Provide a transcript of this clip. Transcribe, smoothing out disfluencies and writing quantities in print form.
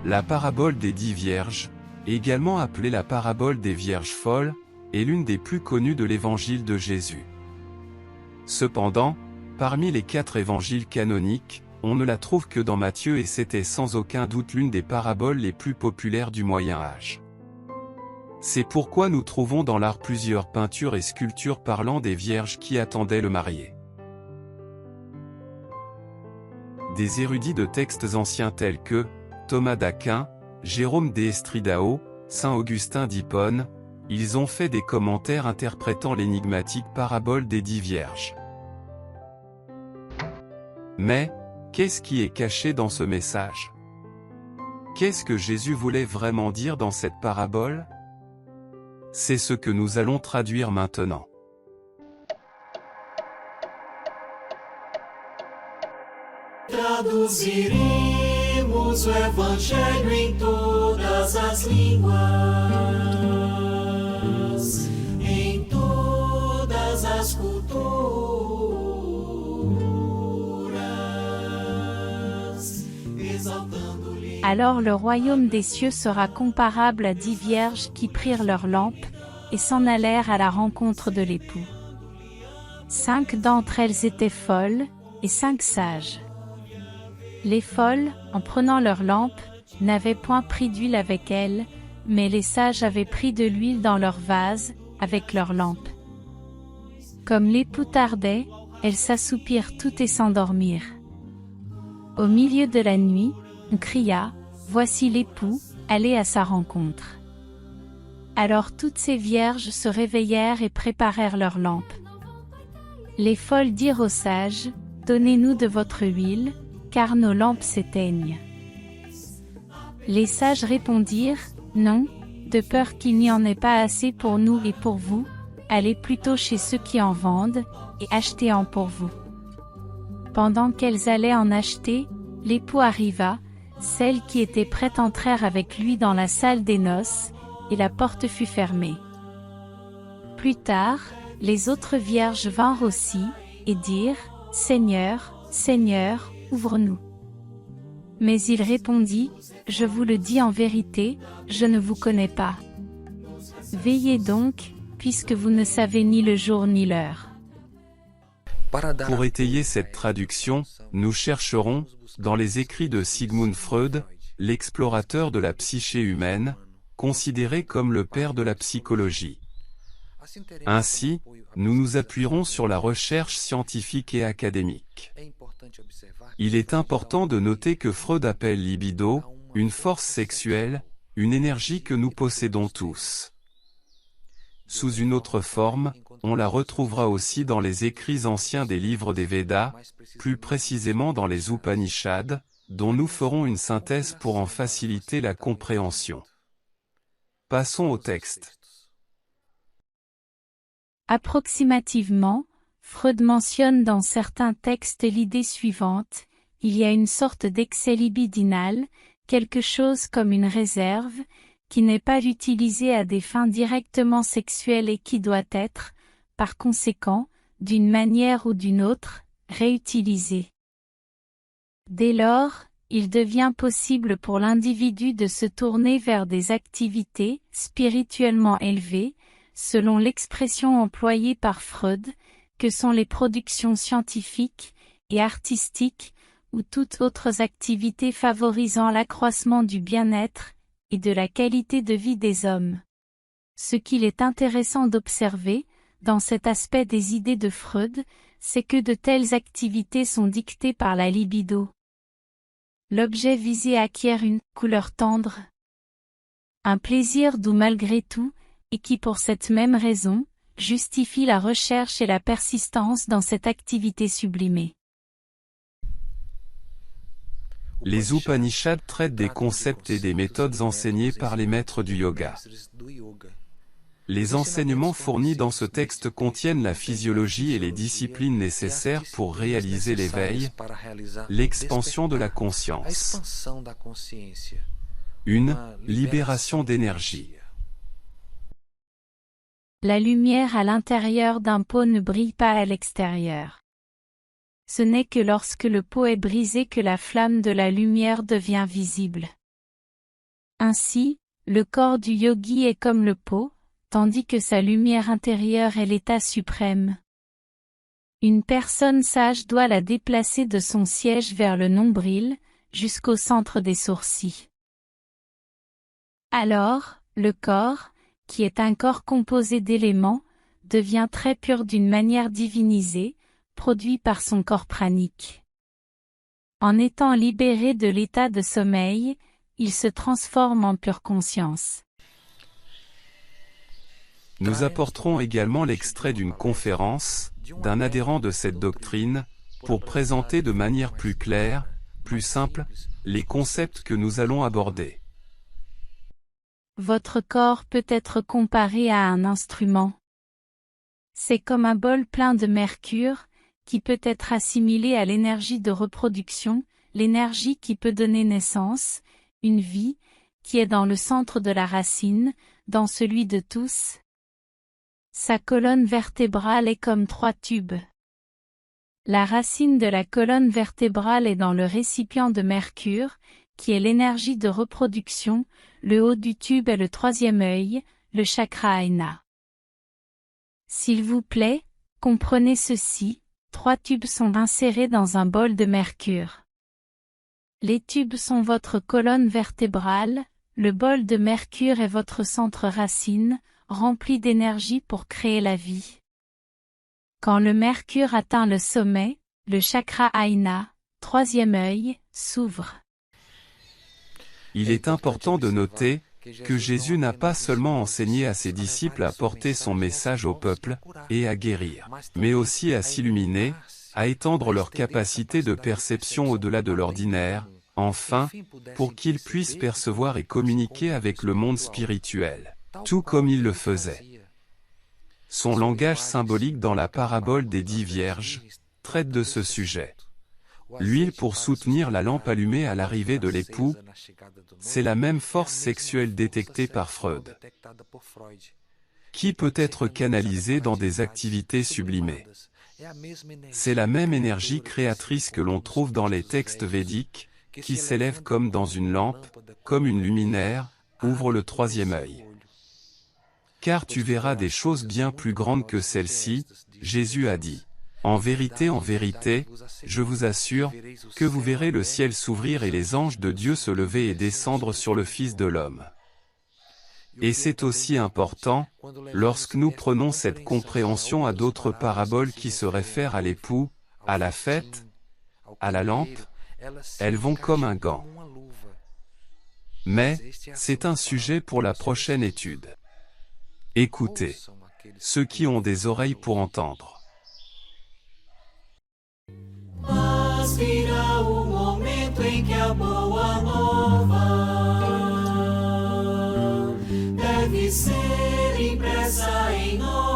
La parabole des 10 vierges, également appelée la parabole des vierges folles, est l'une des plus connues de l'évangile de Jésus. Cependant, parmi les 4 évangiles canoniques, on ne la trouve que dans Matthieu et c'était sans aucun doute l'une des paraboles les plus populaires du Moyen Âge. C'est pourquoi nous trouvons dans l'art plusieurs peintures et sculptures parlant des vierges qui attendaient le marié. Des érudits de textes anciens tels que Thomas d'Aquin, Jérôme d'Estridao, Saint Augustin d'Hippone, ils ont fait des commentaires interprétant l'énigmatique parabole des 10 vierges. Mais, qu'est-ce qui est caché dans ce message? Qu'est-ce que Jésus voulait vraiment dire dans cette parabole? C'est ce que nous allons traduire maintenant. Traduziremos o Evangelho em todas as línguas, em todas as culturas, exaltando-lhe. Alors le royaume des cieux sera comparable à 10 vierges qui prirent leurs lampes, et s'en allèrent à la rencontre de l'époux. 5 d'entre elles étaient folles, et 5 sages. Les folles, en prenant leurs lampes, n'avaient point pris d'huile avec elles, mais les sages avaient pris de l'huile dans leurs vases, avec leurs lampes. Comme l'époux tardait, elles s'assoupirent toutes et s'endormirent. Au milieu de la nuit, on cria, « Voici l'époux, allez à sa rencontre. » Alors toutes ces vierges se réveillèrent et préparèrent leurs lampes. Les folles dirent aux sages, « Donnez-nous de votre huile, car nos lampes s'éteignent. » Les sages répondirent, « Non, de peur qu'il n'y en ait pas assez pour nous et pour vous, allez plutôt chez ceux qui en vendent, et achetez-en pour vous. » Pendant qu'elles allaient en acheter, l'époux arriva, celles qui étaient prêtes entrèrent avec lui dans la salle des noces, et la porte fut fermée. Plus tard, les autres vierges vinrent aussi, et dirent, « Seigneur, Seigneur, ouvre-nous. » Mais il répondit, « Je vous le dis en vérité, je ne vous connais pas. Veillez donc, puisque vous ne savez ni le jour ni l'heure. » Pour étayer cette traduction, nous chercherons, dans les écrits de Sigmund Freud, l'explorateur de la psyché humaine, considéré comme le père de la psychologie. Ainsi, nous nous appuierons sur la recherche scientifique et académique. Il est important de noter que Freud appelle libido, une force sexuelle, une énergie que nous possédons tous. Sous une autre forme, on la retrouvera aussi dans les écrits anciens des livres des Védas, plus précisément dans les Upanishads, dont nous ferons une synthèse pour en faciliter la compréhension. Passons au texte. Approximativement, Freud mentionne dans certains textes l'idée suivante, il y a une sorte d'excès libidinal, quelque chose comme une réserve, qui n'est pas utilisée à des fins directement sexuelles et qui doit être, par conséquent, d'une manière ou d'une autre, réutilisée. Dès lors, il devient possible pour l'individu de se tourner vers des activités spirituellement élevées, selon l'expression employée par Freud, que sont les productions scientifiques et artistiques, ou toutes autres activités favorisant l'accroissement du bien-être et de la qualité de vie des hommes. Ce qu'il est intéressant d'observer, dans cet aspect des idées de Freud, c'est que de telles activités sont dictées par la libido. L'objet visé acquiert une couleur tendre, un plaisir doux malgré tout, et qui pour cette même raison, justifie la recherche et la persistance dans cette activité sublimée. Les Upanishads traitent des concepts et des méthodes enseignées par les maîtres du yoga. Les enseignements fournis dans ce texte contiennent la physiologie et les disciplines nécessaires pour réaliser l'éveil, l'expansion de la conscience. Une libération d'énergie. La lumière à l'intérieur d'un pot ne brille pas à l'extérieur. Ce n'est que lorsque le pot est brisé que la flamme de la lumière devient visible. Ainsi, le corps du yogi est comme le pot, tandis que sa lumière intérieure est l'état suprême. Une personne sage doit la déplacer de son siège vers le nombril, jusqu'au centre des sourcils. Alors, le corps, qui est un corps composé d'éléments, devient très pur d'une manière divinisée, produit par son corps pranique. En étant libéré de l'état de sommeil, il se transforme en pure conscience. Nous apporterons également l'extrait d'une conférence, d'un adhérent de cette doctrine, pour présenter de manière plus claire, plus simple, les concepts que nous allons aborder. Votre corps peut être comparé à un instrument. C'est comme un bol plein de mercure, qui peut être assimilé à l'énergie de reproduction, l'énergie qui peut donner naissance, une vie, qui est dans le centre de la racine, dans celui de tous. Sa colonne vertébrale est comme 3 tubes. La racine de la colonne vertébrale est dans le récipient de mercure, qui est l'énergie de reproduction, le haut du tube est le 3e œil, le chakra Ajna. S'il vous plaît, comprenez ceci, 3 tubes sont insérés dans un bol de mercure. Les tubes sont votre colonne vertébrale, le bol de mercure est votre centre racine, rempli d'énergie pour créer la vie. Quand le mercure atteint le sommet, le chakra Ajna, 3e œil, s'ouvre. Il est important de noter que Jésus n'a pas seulement enseigné à ses disciples à porter son message au peuple, et à guérir, mais aussi à s'illuminer, à étendre leur capacité de perception au-delà de l'ordinaire, enfin, pour qu'ils puissent percevoir et communiquer avec le monde spirituel, tout comme il le faisait. Son langage symbolique dans la parabole des 10 vierges traite de ce sujet. L'huile pour soutenir la lampe allumée à l'arrivée de l'époux, c'est la même force sexuelle détectée par Freud, qui peut être canalisée dans des activités sublimées. C'est la même énergie créatrice que l'on trouve dans les textes védiques, qui s'élève comme dans une lampe, comme une luminaire, ouvre le 3e œil. Car tu verras des choses bien plus grandes que celles-ci, Jésus a dit. En vérité, je vous assure, que vous verrez le ciel s'ouvrir et les anges de Dieu se lever et descendre sur le Fils de l'homme. Et c'est aussi important, lorsque nous prenons cette compréhension à d'autres paraboles qui se réfèrent à l'époux, à la fête, à la lampe, elles vont comme un gant. Mais, c'est un sujet pour la prochaine étude. Écoutez, ceux qui ont des oreilles pour entendre. Mas virá o momento em que a boa nova deve ser impressa em nós.